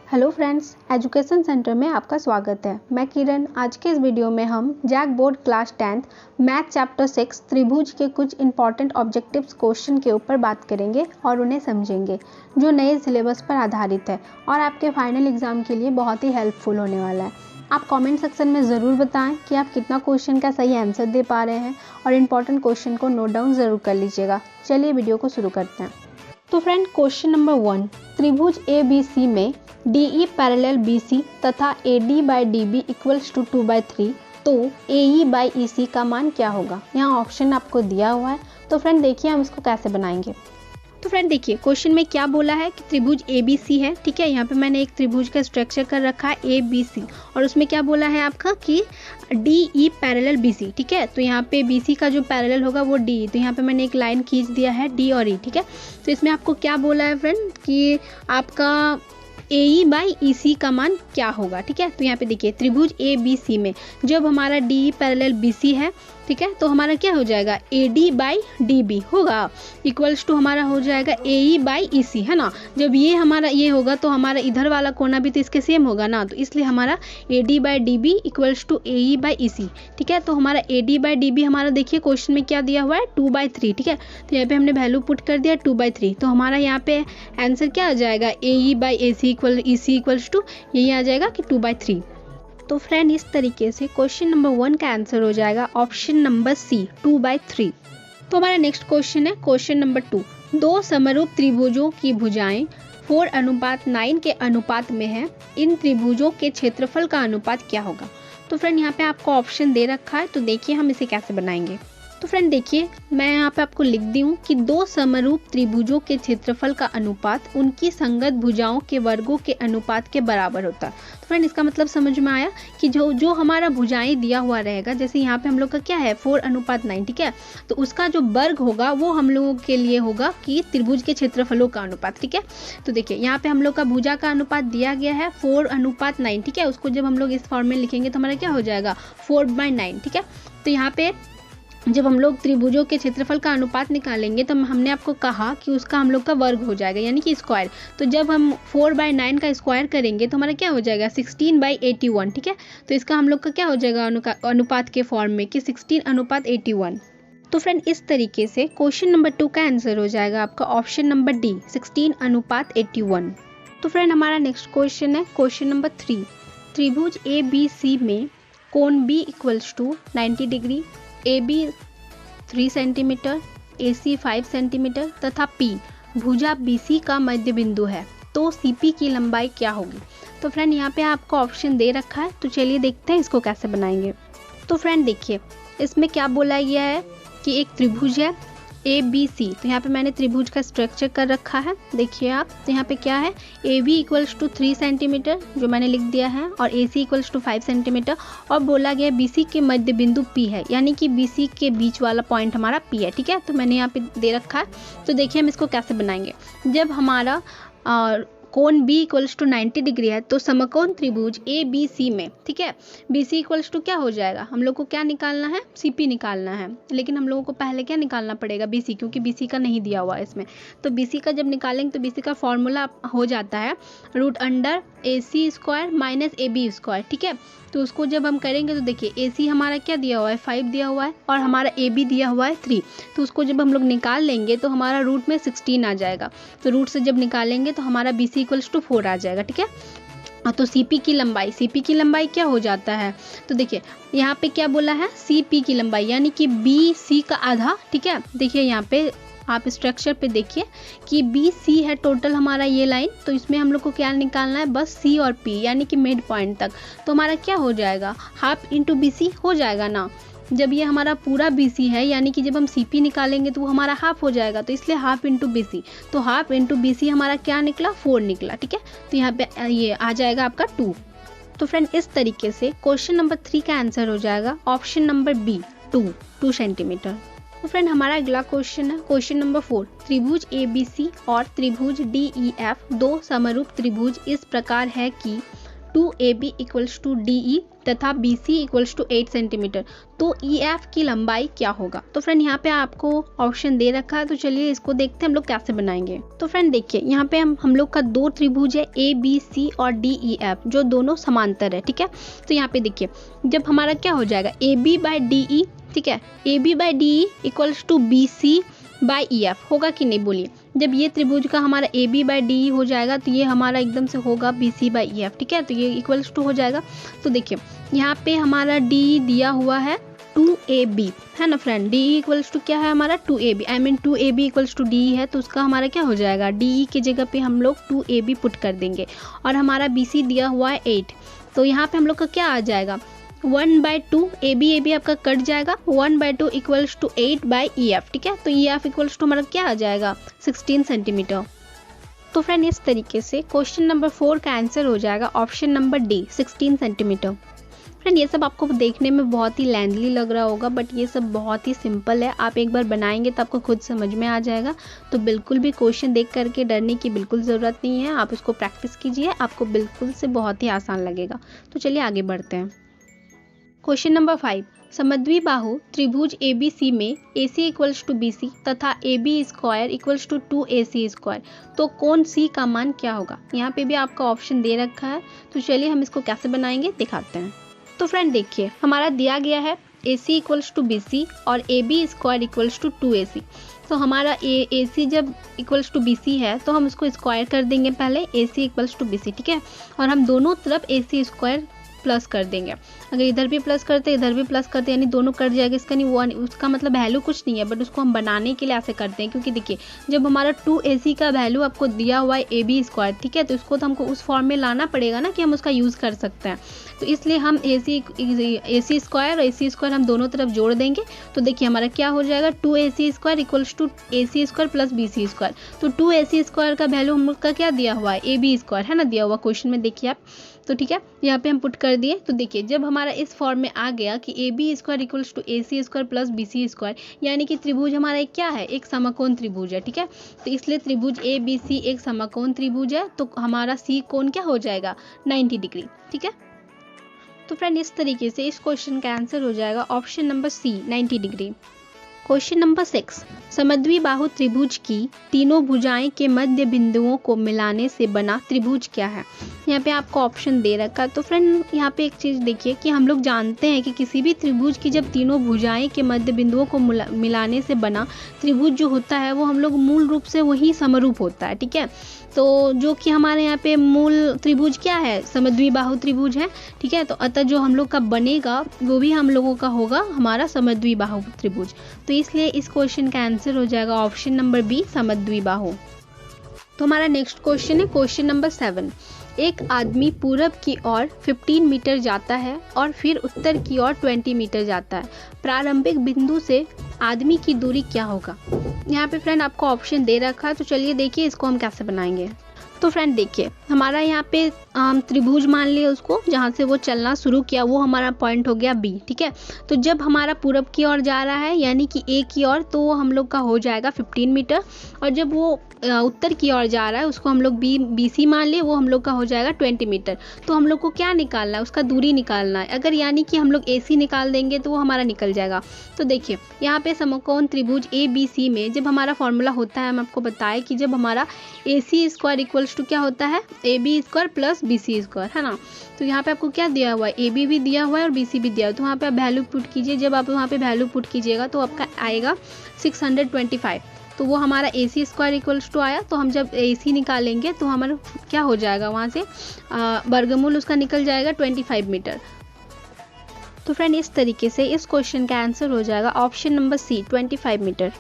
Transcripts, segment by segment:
Hello friends, education centre में आपका स्वागत है। मैं किरण। आज के इस वीडियो में हम JAC board class 10th math chapter 6 त्रिभुज के कुछ इंपॉर्टेंट ऑब्जेक्टिव्स क्वेश्चन के ऊपर बात करेंगे और उन्हें समझेंगे, जो नए सिलेबस पर आधारित है और आपके फाइनल एग्जाम के लिए बहुत ही हेल्पफुल होने वाला है। आप कमेंट सेक्शन में ज़रूर बताएं कि आप कितना क्वेश्चन का सही आंसर दे पा रहे हैं और इम्पॉर्टेंट क्वेश्चन को नोट डाउन ज़रूर कर लीजिएगा। चलिए वीडियो को शुरू करते हैं। तो फ्रेंड, क्वेश्चन नंबर 1, त्रिभुज ABC में DE पैरेलल BC तथा AD by DB equals to 2/3, तो AE बाई EC का मान क्या होगा। यहाँ ऑप्शन आपको दिया हुआ है। तो फ्रेंड देखिए हम इसको कैसे बनाएंगे। तो फ्रेंड देखिए क्वेश्चन में क्या बोला है कि त्रिभुज ABC है, ठीक है। यहाँ पे मैंने एक त्रिभुज का स्ट्रक्चर कर रखा है ABC और उसमें क्या बोला है आपका कि DE पैरेलल BC, ठीक है। तो यहाँ पे BC का जो पैरेलल होगा वो DE, तो यहाँ पे मैंने एक लाइन खींच दिया है D और E, ठीक है। तो इसमें आपको क्या बोला है फ्रेंड कि आपका AE बाई EC का मान क्या होगा, ठीक है। तो यहाँ पे देखिए त्रिभुज ABC में जब हमारा DE पैरेलल BC है, ठीक है, तो हमारा क्या हो जाएगा AD बाई DB होगा इक्वल्स टू हमारा हो जाएगा AE बाई EC, है ना। जब ये हमारा ये होगा तो हमारा इधर वाला कोना भी तो इसके सेम होगा ना, तो इसलिए हमारा AD by DB equals to AE by EC, ठीक है। तो हमारा AD बाई DB हमारा देखिए क्वेश्चन में क्या दिया हुआ है 2/3, ठीक है। तो यहाँ पे हमने वैल्यू पुट कर दिया 2/3, तो हमारा यहाँ पे आंसर क्या आ जाएगा AE by EC equals to यही आ जाएगा कि 2/3। तो फ्रेंड इस तरीके से क्वेश्चन नंबर 1 का आंसर हो जाएगा ऑप्शन नंबर C 2/3। तो हमारा नेक्स्ट क्वेश्चन है क्वेश्चन नंबर 2, दो समरूप त्रिभुजों की भुजाएं 4:9 के अनुपात में है, इन त्रिभुजों के क्षेत्रफल का अनुपात क्या होगा। तो फ्रेंड यहाँ पे आपको ऑप्शन दे रखा है, तो देखिए हम इसे कैसे बनाएंगे। तो फ्रेंड देखिए मैं यहाँ पे आपको लिख दी हूँ कि दो समरूप त्रिभुजों के क्षेत्रफल का अनुपात उनकी संगत भुजाओं के वर्गों के अनुपात के बराबर होता है। तो फ्रेंड इसका मतलब समझ में आया कि जो हमारा भुजाएं दिया हुआ रहेगा, जैसे यहाँ पे हम लोग का क्या है 4:9, ठीक है। तो उसका जो वर्ग होगा वो हम लोगों के लिए होगा कि त्रिभुज के क्षेत्रफलों का अनुपात, ठीक है। तो देखिए यहाँ पे हम लोग का भुजा का अनुपात दिया गया है 4:9, ठीक है। उसको जब हम लोग इस फॉर्म में लिखेंगे तो हमारा क्या हो जाएगा 4/9, ठीक है। तो यहाँ पे जब हम लोग त्रिभुजों के क्षेत्रफल का अनुपात निकालेंगे तो हमने आपको कहा कि उसका हम लोग का वर्ग हो जाएगा, यानी कि स्क्वायर। तो जब हम 4/9 का स्क्वायर करेंगे तो हमारा क्या हो जाएगा 16/81, ठीक है। तो इसका हम लोग का क्या हो जाएगा अनुपात के फॉर्म में कि 16:81। तो फ्रेंड इस तरीके से क्वेश्चन नंबर 2 का आंसर हो जाएगा आपका ऑप्शन नंबर D 16:81। तो फ्रेंड हमारा नेक्स्ट क्वेश्चन है क्वेश्चन नंबर 3, त्रिभुज ABC में कोण B equals to 90 degree, AB 3 centimetre, AC 5 centimetre तथा P भुजा BC का मध्य बिंदु है, तो CP की लंबाई क्या होगी। तो फ्रेंड यहाँ पे आपको ऑप्शन दे रखा है, तो चलिए देखते हैं इसको कैसे बनाएंगे। तो फ्रेंड देखिए इसमें क्या बोला गया है कि एक त्रिभुज है ABC, तो यहाँ पे मैंने त्रिभुज का स्ट्रक्चर कर रखा है, देखिए आप। तो यहाँ पे क्या है AB इक्वल्स टू 3 सेंटीमीटर जो मैंने लिख दिया है और AC इक्वल्स टू 5 सेंटीमीटर और बोला गया BC के मध्य बिंदु P है, यानी कि BC के बीच वाला पॉइंट हमारा P है, ठीक है। तो मैंने यहाँ पे दे रखा है। तो देखिए हम इसको कैसे बनाएंगे। जब हमारा कोण B इक्वल्स टू 90 डिग्री है तो समकोण त्रिभुज ABC में, ठीक है, BC इक्वल्स टू क्या हो जाएगा, हम लोग को क्या निकालना है CP निकालना है। लेकिन हम लोगों को पहले क्या निकालना पड़ेगा BC, क्योंकि BC का नहीं दिया हुआ है इसमें। तो BC का जब निकालेंगे तो BC का फॉर्मूला हो जाता है √AC² माइनस AB², ठीक है। तो उसको जब हम करेंगे तो देखिए AC हमारा क्या दिया हुआ है 5 दिया हुआ है और हमारा AB दिया हुआ है 3। तो उसको जब हम लोग निकाल लेंगे तो हमारा रूट में 16 आ जाएगा। तो रूट से जब निकालेंगे तो हमारा BC इक्वल्स टू 4 आ जाएगा, ठीक है। तो CP की लंबाई क्या हो जाता है, तो देखिए यहाँ पे क्या बोला है CP की लंबाई, यानी कि BC का आधा, ठीक है। देखिए यहाँ पे आप स्ट्रक्चर पे देखिए कि BC है टोटल हमारा ये लाइन, तो इसमें हम लोग को क्या निकालना है बस C और P, यानी कि मिड पॉइंट तक। तो हमारा क्या हो जाएगा हाफ इंटू BC हो जाएगा ना। जब ये हमारा पूरा BC है, यानी कि जब हम CP निकालेंगे तो वो हमारा हाफ हो जाएगा, तो इसलिए हाफ इंटू BC। तो हाफ इंटू BC हमारा क्या निकला 4 निकला, ठीक है। तो यहाँ पे ये आ जाएगा आपका 2। तो फ्रेंड इस तरीके से क्वेश्चन नंबर 3 का आंसर हो जाएगा ऑप्शन नंबर B 2 सेंटीमीटर। तो फ्रेंड हमारा अगला क्वेश्चन है क्वेश्चन नंबर 4, त्रिभुज ABC और त्रिभुज DEF दो समरूप त्रिभुज इस प्रकार है कि 2AB इक्वल्स टू DE तथा BC इक्वल्स टू 8 सेंटीमीटर, तो EF की लंबाई क्या होगा। तो फ्रेंड यहाँ पे आपको ऑप्शन दे रखा है, तो चलिए इसको देखते हैं हम लोग कैसे बनाएंगे। तो फ्रेंड देखिए यहाँ पे हम लोग का दो त्रिभुज है ABC और DEF जो दोनों समांतर है, ठीक है। तो यहाँ पे देखिए जब हमारा क्या हो जाएगा AB/DE, ठीक है, AB/DE equals to BC by EF होगा कि नहीं बोलिए। जब ये त्रिभुज का हमारा AB/DE हो जाएगा तो ये हमारा एकदम से होगा BC/EF, ठीक है। तो ये इक्वल्स टू हो जाएगा। तो देखिए यहाँ पे हमारा DE दिया हुआ है 2AB, है ना फ्रेंड। DE इक्वल्स टू क्या है हमारा 2AB, I mean 2AB equals to DE है, तो उसका हमारा क्या हो जाएगा DE की जगह पे हम लोग 2AB पुट कर देंगे। और हमारा BC दिया हुआ है 8, तो यहाँ पे हम लोग का क्या आ जाएगा 1/2, AB आपका कट जाएगा, 1/2 इक्वल्स टू 8/EF, ठीक है। तो EF इक्वल्स टू हमारा क्या आ जाएगा 16 सेंटीमीटर। तो फ्रेंड इस तरीके से क्वेश्चन नंबर 4 का आंसर हो जाएगा option number D 16 centimetre. Friend ये सब आपको देखने में बहुत ही लैंडली लग रहा होगा, बट ये सब बहुत ही सिंपल है। आप एक बार बनाएंगे तो आपको खुद समझ में आ जाएगा। तो बिल्कुल भी क्वेश्चन देख करके डरने की बिल्कुल ज़रूरत नहीं है, आप इसको प्रैक्टिस कीजिए, आपको बिल्कुल से बहुत ही आसान लगेगा। तो चलिए आगे बढ़ते हैं। क्वेश्चन नंबर 5, समद्विबाहु त्रिभुज ABC में AC इक्वल्स टू BC तथा AB square equals to 2AC square, तो कोण C का मान क्या होगा। यहाँ पे भी आपका ऑप्शन दे रखा है, तो चलिए हम इसको कैसे बनाएंगे दिखाते हैं। तो फ्रेंड देखिए हमारा दिया गया है AC इक्वल्स टू BC और AB square equals to 2AC। तो हमारा AC जब इक्वल्स टू BC है तो हम इसको स्क्वायर कर देंगे पहले, AC इक्वल्स टू BC, ठीक है। और हम दोनों तरफ AC स्क्वायर प्लस कर देंगे। अगर इधर भी प्लस करते इधर भी प्लस करते यानी दोनों कट जाएगा, इसका नहीं वो उसका मतलब वैल्यू कुछ नहीं है, बट उसको हम बनाने के लिए ऐसे करते हैं। क्योंकि देखिए जब हमारा 2AC का वैल्यू आपको दिया हुआ है AB स्क्वायर, ठीक है, तो इसको तो हमको उस फॉर्म में लाना पड़ेगा ना कि हम उसका यूज़ कर सकते हैं। तो इसलिए हम AC स्क्वायर और AC स्क्वायर हम दोनों तरफ जोड़ देंगे। तो देखिए हमारा क्या हो जाएगा 2AC square equals to AC square plus BC square. तो 2AC स्क्वायर का वैल्यू हम लोग का क्या दिया हुआ है AB स्क्वायर, है ना, दिया हुआ क्वेश्चन में देखिए आप। तो ठीक है यहाँ पे हम पुट कर दिए। तो देखिए जब हमारा इस फॉर्म में आ गया कि AB square equals to AC square plus BC square, यानी कि त्रिभुज हमारा एक क्या है, एक समकोण त्रिभुज है, ठीक है। तो इसलिए त्रिभुज ABC एक समकोण त्रिभुज है, तो हमारा C कोण क्या हो जाएगा 90 डिग्री, ठीक है। तो फ्रेंड इस तरीके से इस क्वेश्चन का आंसर हो जाएगा option number C 90 degree. Question number 6, समद्विबाहु त्रिभुज की तीनों भुजाएं के मध्य बिंदुओं को मिलाने से बना त्रिभुज क्या है। यहाँ पे आपको ऑप्शन दे रखा है। तो फ्रेंड यहाँ पे एक चीज़ देखिए कि हम लोग जानते हैं कि किसी भी त्रिभुज की जब तीनों भुजाएं के मध्य बिंदुओं को मिलाने से बना त्रिभुज जो होता है वो हम लोग मूल रूप से वही समरूप होता है, ठीक है। तो जो कि हमारे यहाँ पे मूल त्रिभुज क्या है, समद्विबाहु त्रिभुज है, ठीक है। तो अतः जो हम लोग का बनेगा वो भी हम लोगों का होगा हमारा समद्विबाहु त्रिभुज। तो इसलिए इस क्वेश्चन का आंसर हो जाएगा ऑप्शन नंबर बी समद्विबाहु। तो हमारा नेक्स्ट क्वेश्चन है क्वेश्चन नंबर 7, एक आदमी पूरब की ओर 15 मीटर जाता है और फिर उत्तर की ओर 20 मीटर जाता है। प्रारंभिक बिंदु से आदमी की दूरी क्या होगा। यहाँ पे फ्रेंड आपको ऑप्शन दे रखा है, तो चलिए देखिए इसको हम कैसे बनाएंगे। तो फ्रेंड देखिए हमारा यहाँ पे त्रिभुज मान लिए उसको, जहाँ से वो चलना शुरू किया वो हमारा पॉइंट हो गया B, ठीक है। तो जब हमारा पूरब की ओर जा रहा है यानी कि A की ओर, तो वो हम लोग का हो जाएगा 15 मीटर। और जब वो उत्तर की ओर जा रहा है उसको हम लोग BC मान लिए, वो हम लोग का हो जाएगा 20 मीटर। तो हम लोग को क्या निकालना है, उसका दूरी निकालना है। अगर यानी कि हम लोग AC निकाल देंगे तो वो हमारा निकल जाएगा। तो देखिए यहाँ पे समकोण त्रिभुज ABC में जब हमारा फॉर्मूला होता है, हम आपको बताएं कि जब हमारा AC स्क्वायर इक्वल्स टू क्या होता है AB square plus BC square, है ना। तो यहाँ पे आपको क्या दिया हुआ है, AB भी दिया हुआ है और BC भी दिया हुआ है। तो वहाँ पे आप वैल्यू पुट कीजिए। जब आप वहाँ पे वैल्यू पुट कीजिएगा तो आपका आएगा 625। तो वो हमारा AC स्क्वायर इक्वल्स टू आया। तो हम जब AC निकालेंगे तो हमारा क्या हो जाएगा, वहाँ से वर्गमूल उसका निकल जाएगा 25 मीटर। तो फ्रेंड इस तरीके से इस क्वेश्चन का आंसर हो जाएगा ऑप्शन नंबर C 25 मीटर।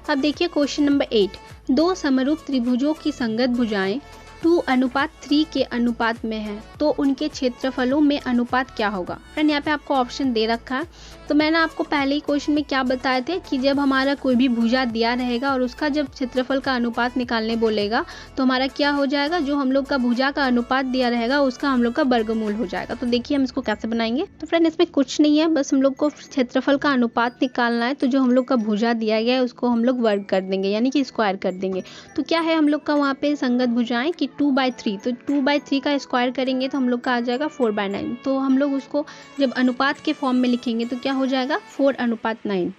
अब देखिए क्वेश्चन नंबर 8, दो समरूप त्रिभुजों की संगत भुजाएं 2:3 के अनुपात में है, तो उनके क्षेत्रफलों में अनुपात क्या होगा। फ्रेंड यहाँ पे आपको ऑप्शन दे रखा है। तो मैंने आपको पहले ही क्वेश्चन में क्या बताए थे कि जब हमारा कोई भी भुजा दिया रहेगा और उसका जब क्षेत्रफल का अनुपात निकालने बोलेगा तो हमारा क्या हो जाएगा, जो हम लोग का भुजा का अनुपात दिया रहेगा उसका हम लोग का वर्गमूल हो जाएगा। तो देखिए हम इसको कैसे बनाएंगे। तो फ्रेंड इसमें कुछ नहीं है, बस हम लोग को क्षेत्रफल का अनुपात निकालना है। तो जो हम लोग का भुजा दिया गया है उसको हम लोग वर्ग कर देंगे, यानी कि स्क्वायर कर देंगे। तो क्या है हम लोग का वहाँ पे संगत भुजाएं कि 2/3, तो 2/3 का स्क्वायर करेंगे तो हम लोग का आ जाएगा 4/9। तो हम लोग उसको जब अनुपात के फॉर्म में लिखेंगे तो क्या हो जाएगा 4:9।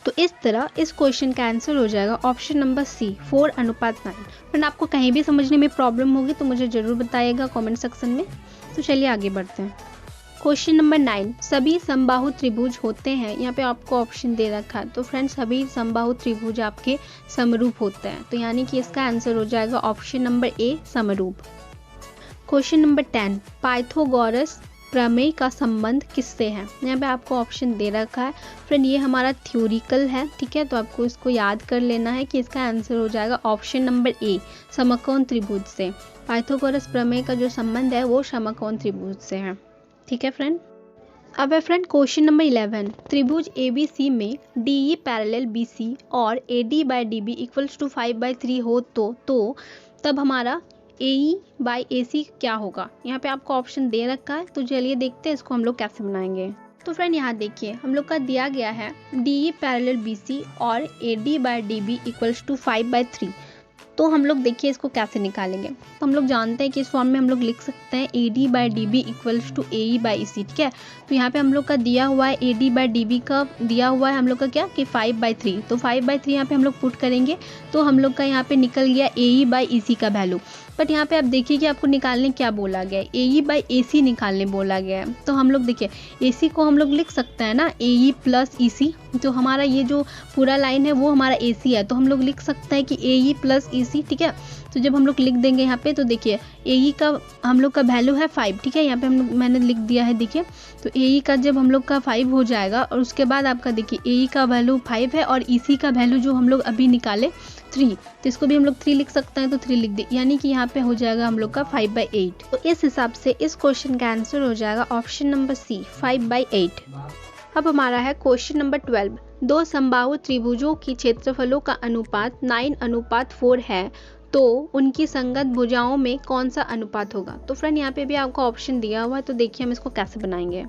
तो इस तरह इस क्वेश्चन का आंसर हो जाएगा ऑप्शन नंबर सी 4:9। फ्रेंड आपको कहीं भी समझने में प्रॉब्लम होगी तो मुझे ज़रूर बताइएगा कमेंट सेक्शन में। तो चलिए आगे बढ़ते हैं। क्वेश्चन नंबर 9, सभी समबाहु त्रिभुज होते हैं। यहाँ पे आपको ऑप्शन दे रखा है। तो फ्रेंड्स सभी समबाहु त्रिभुज आपके समरूप होते हैं, तो यानी कि इसका आंसर हो जाएगा ऑप्शन नंबर ए समरूप। क्वेश्चन नंबर 10, पाइथागोरस प्रमेय का संबंध किससे है। यहाँ पे आपको ऑप्शन दे रखा है। फ्रेंड ये हमारा थ्योरिकल है, ठीक है, तो आपको इसको याद कर लेना है कि इसका आंसर हो जाएगा ऑप्शन नंबर ए समकोण त्रिभुज से। पाइथागोरस प्रमेय का जो संबंध है वो समकोण त्रिभुज से है, ठीक है फ्रेंड। अब है फ्रेंड क्वेश्चन नंबर 11, त्रिभुज ABC में DE पैरेलल BC और AD/DB इक्वल्स टू 5/3 हो तो तब हमारा AE/AC क्या होगा। यहाँ पे आपको ऑप्शन दे रखा है। तो चलिए देखते हैं इसको हम लोग कैसे बनाएंगे। तो फ्रेंड यहाँ देखिए हम लोग का दिया गया है DE पैरेलल BC और AD/DB इक्वल्स टू 5/3। तो हम लोग देखिए इसको कैसे निकालेंगे। तो हम लोग जानते हैं कि इस फॉर्म में हम लोग लिख सकते हैं AD/DB इक्वल्स टू AE/AC, ठीक है। तो यहाँ पे हम लोग का दिया हुआ है AD/DB का दिया हुआ है हम लोग का क्या कि 5/3। तो 5/3 यहाँ पे हम लोग पुट करेंगे तो हम लोग का यहाँ पे निकल गया AE/AC का वैल्यू। बट यहाँ पे आप देखिए कि आपको निकालने क्या बोला गया है, AE/AC निकालने बोला गया है। तो हम लोग देखिए AC को हम लोग लिख सकते हैं ना AE + EC। तो हमारा ये जो पूरा लाइन है वो हमारा AC है, तो हम लोग लिख सकते हैं कि AE + EC, ठीक है। तो जब हम लोग लिख देंगे यहाँ पे तो देखिए AE का हम लोग का वैल्यू है 5, ठीक है। यहाँ पे मैंने लिख दिया है, देखिए। तो AE का जब हम लोग का 5 हो जाएगा और उसके बाद आपका देखिए AE का वैल्यू 5 है और EC का वैल्यू जो हम लोग अभी निकाले 3, तो इसको भी हम लोग 3 लिख सकते हैं। तो 3 लिख दे, यानी कि यहाँ पे हो जाएगा हम लोग का 5/8। तो इस हिसाब से इस क्वेश्चन का आंसर हो जाएगा ऑप्शन नंबर सी 5/8। अब हमारा है क्वेश्चन नंबर 12, दो समबाहु त्रिभुजों की क्षेत्रफलों का अनुपात 9:4 है तो उनकी संगत भुजाओं में कौन सा अनुपात होगा। तो फ्रेंड यहाँ पे भी आपको ऑप्शन दिया हुआ है। तो देखिए हम इसको कैसे बनाएंगे।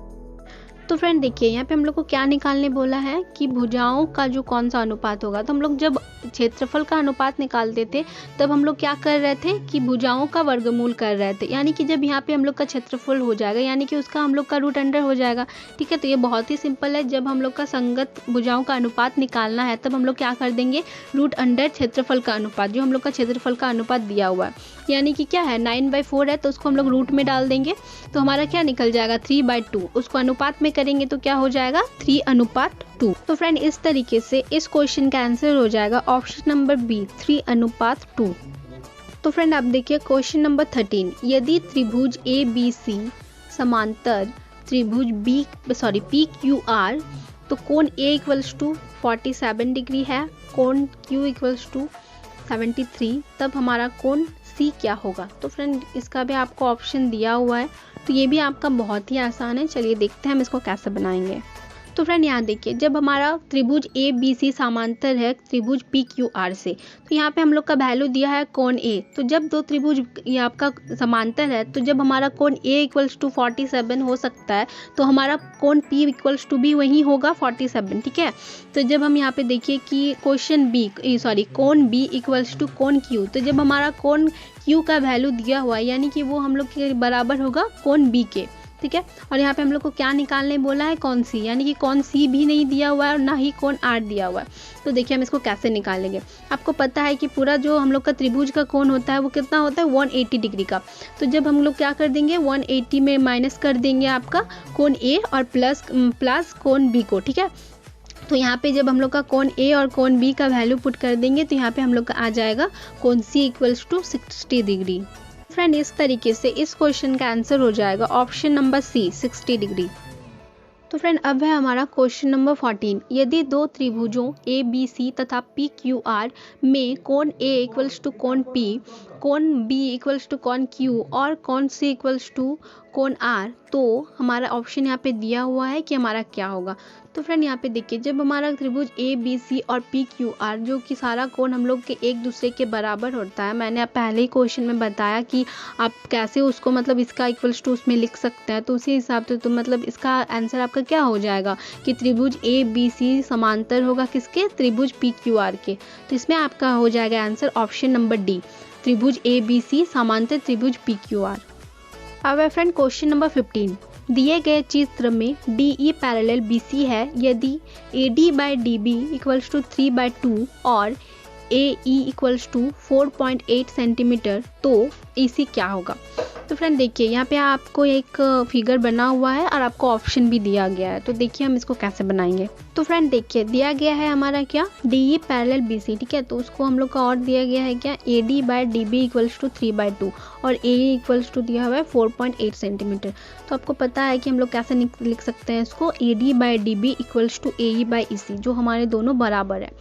तो फ्रेंड देखिए यहाँ पे हम लोग को क्या निकालने बोला है कि भुजाओं का जो कौन सा अनुपात होगा। तो हम लोग जब क्षेत्रफल का अनुपात निकालते थे तब हम लोग क्या कर रहे थे कि भुजाओं का वर्गमूल कर रहे थे, यानी कि जब यहाँ पे हम लोग का क्षेत्रफल हो जाएगा यानी कि उसका हम लोग का रूट अंडर हो जाएगा, ठीक है। तो ये बहुत ही सिंपल है। जब हम लोग का संगत भुजाओं का अनुपात निकालना है तब हम लोग क्या कर देंगे, रूट अंडर क्षेत्रफल का अनुपात, जो हम लोग का क्षेत्रफल का अनुपात दिया हुआ है, यानी कि क्या है 9/4 है तो उसको हम लोग रूट में डाल देंगे। तो हमारा क्या निकल जाएगा 3/2। उसको अनुपात में करेंगे तो क्या हो जाएगा 3:2। तो फ्रेंड इस तरीके से इस क्वेश्चन का आंसर हो जाएगा ऑप्शन नंबर बी 3:2। तो फ्रेंड आप देखिए क्वेश्चन नंबर 13, यदि त्रिभुज ABC समांतर त्रिभुज PQR तो कोण A इक्वल्स टू 47 डिग्री है, कोण Q इक्वल्स टू 73, तब हमारा कोण C क्या होगा। तो फ्रेंड इसका भी आपको ऑप्शन दिया हुआ है। तो ये भी आपका बहुत ही आसान है। चलिए देखते हैं हम इसको कैसे बनाएंगे। तो फ्रेंड यहाँ देखिए जब हमारा त्रिभुज ABC समांतर है त्रिभुज PQR से, तो यहाँ पे हम लोग का वैल्यू दिया है कोण A। तो जब दो त्रिभुज ये आपका समांतर है तो जब हमारा कोण A इक्वल्स टू 47 हो सकता है तो हमारा कोण P इक्वल्स टू भी वही होगा 47, ठीक है। तो जब हम यहाँ पे देखिए कि कोण B इक्वल्स टू कोण Q, तो जब हमारा कोण Q का वैल्यू दिया हुआ है यानी कि वो हम लोग के बराबर होगा कोण B के, ठीक है। और यहाँ पे हम लोग को क्या निकालने बोला है कोण C, यानी कि कोण C भी नहीं दिया हुआ है और ना ही कोण R दिया हुआ है। तो देखिए हम इसको कैसे निकालेंगे। आपको पता है कि पूरा जो हम लोग का त्रिभुज का कोण होता है वो कितना होता है 180 डिग्री का। तो जब हम लोग क्या कर देंगे 180 में माइनस कर देंगे आपका कोण A और प्लस कोण B को, ठीक है। तो यहाँ पे जब हम लोग का कोण A और कोण B का वैल्यू पुट कर देंगे तो यहाँ पे हम लोग का आ जाएगा कोण C equals to 60 degree. Friend इस तरीके से इस क्वेश्चन का आंसर हो जाएगा ऑप्शन नंबर सी 60 डिग्री। तो फ्रेंड अब है हमारा क्वेश्चन नंबर 14, यदि दो त्रिभुजों ABC तथा PQR में कोण A इक्वल्स टू कोण P कोण बी इक्वल्स टू कोण क्यू और कोण सी इक्वल्स टू कोण आर, तो हमारा ऑप्शन यहाँ पे दिया हुआ है कि हमारा क्या होगा। तो फ्रेंड यहाँ पे देखिए, जब हमारा त्रिभुज ए बी सी और पी क्यू आर जो कि सारा कोण हम लोग के एक दूसरे के बराबर होता है, मैंने आप पहले ही क्वेश्चन में बताया कि आप कैसे उसको मतलब इसका इक्वल्स टू उसमें लिख सकते हैं। तो उसी हिसाब से तो मतलब इसका आंसर आपका क्या हो जाएगा कि त्रिभुज ए बी सी समांतर होगा किसके, त्रिभुज पी क्यू आर के। तो इसमें आपका हो जाएगा आंसर ऑप्शन नंबर डी, त्रिभुज ए बी सी समांतर त्रिभुज पी क्यू आर। अब है फ्रेंड क्वेश्चन नंबर 15। दिए गए चित्र में D E parallel B C है, यदि A D by D B equals to 3/2 और A E equals to 4.8 centimetre, तो ए सी क्या होगा। तो फ्रेंड देखिए, यहाँ पे आपको एक फिगर बना हुआ है और आपको ऑप्शन भी दिया गया है। तो देखिए हम इसको कैसे बनाएंगे। तो फ्रेंड देखिए, दिया गया है हमारा क्या, D E parallel B C, ठीक है। तो उसको हम लोग का और दिया गया है क्या, A D by D B equals to 3/2 और ए ई इक्वल्स टू दिया हुआ है 4.8 सेंटीमीटर। तो आपको पता है कि हम लोग कैसे लिख सकते हैं इसको, A D by D B equals to A E by E C, जो हमारे दोनों बराबर है।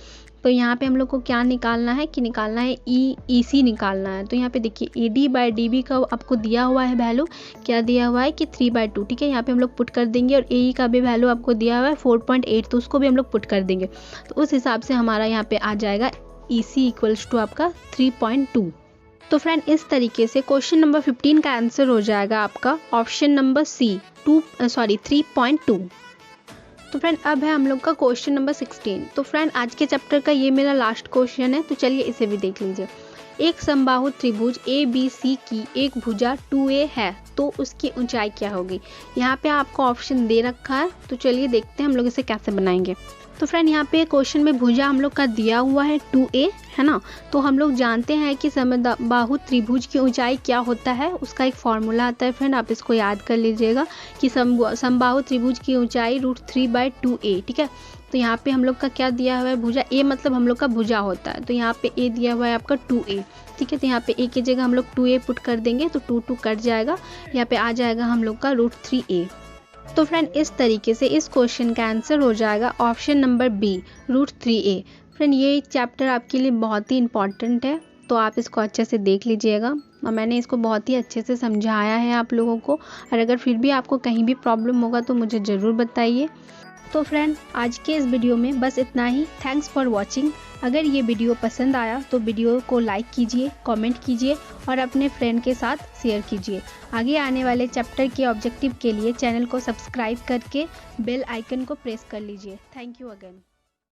तो यहाँ पे हम लोग को क्या निकालना है कि निकालना है ई सी निकालना है। तो यहाँ पे देखिए, A D by D B का आपको दिया हुआ है वैल्यू, क्या दिया हुआ है कि 3/2, ठीक है। यहाँ पे हम लोग पुट कर देंगे और ए ई का भी वैल्यू आपको दिया हुआ है 4.8, तो उसको भी हम लोग पुट कर देंगे। तो उस हिसाब से हमारा यहाँ पे आ जाएगा ई सी इक्वल्स टू आपका 3.2। तो फ्रेंड इस तरीके से क्वेश्चन नंबर 15 का आंसर हो जाएगा आपका ऑप्शन नंबर सी 3.2। तो फ्रेंड अब है हम लोग का क्वेश्चन नंबर 16। तो फ्रेंड आज के चैप्टर का ये मेरा लास्ट क्वेश्चन है, तो चलिए इसे भी देख लीजिए। एक समबाहु त्रिभुज ए बी सी की एक भुजा 2a है, तो उसकी ऊंचाई क्या होगी। यहाँ पे आपको ऑप्शन दे रखा है, तो चलिए देखते हैं हम लोग इसे कैसे बनाएंगे। तो फ्रेंड यहाँ पे क्वेश्चन में भुजा हम लोग का दिया हुआ है 2a, है ना। तो हम लोग जानते हैं कि समबाहु त्रिभुज की ऊंचाई क्या होता है, उसका एक फॉर्मूला आता है फ्रेंड, आप इसको याद कर लीजिएगा कि समबाहु त्रिभुज की ऊंचाई √3/2a, ठीक है। तो यहाँ पे हम लोग का क्या दिया हुआ है, भुजा ए मतलब हम लोग का भुजा होता है, तो यहाँ पे ए दिया हुआ है आपका 2a, ठीक है। तो यहाँ पे ए की जगह हम लोग 2a पुट कर देंगे, तो 2 कट जाएगा, यहाँ पे आ जाएगा हम लोग का √3a। तो फ्रेंड इस तरीके से इस क्वेश्चन का आंसर हो जाएगा option number B √3a। Friend ये चैप्टर आपके लिए बहुत ही इंपॉर्टेंट है, तो आप इसको अच्छे से देख लीजिएगा और मैंने इसको बहुत ही अच्छे से समझाया है आप लोगों को। और अगर फिर भी आपको कहीं भी प्रॉब्लम होगा तो मुझे ज़रूर बताइए। तो फ्रेंड आज के इस वीडियो में बस इतना ही। Thanks for watching. अगर ये वीडियो पसंद आया तो वीडियो को लाइक कीजिए, कमेंट कीजिए और अपने फ्रेंड के साथ शेयर कीजिए। आगे आने वाले चैप्टर के ऑब्जेक्टिव के लिए चैनल को सब्सक्राइब करके बेल आइकन को प्रेस कर लीजिए। Thank you again.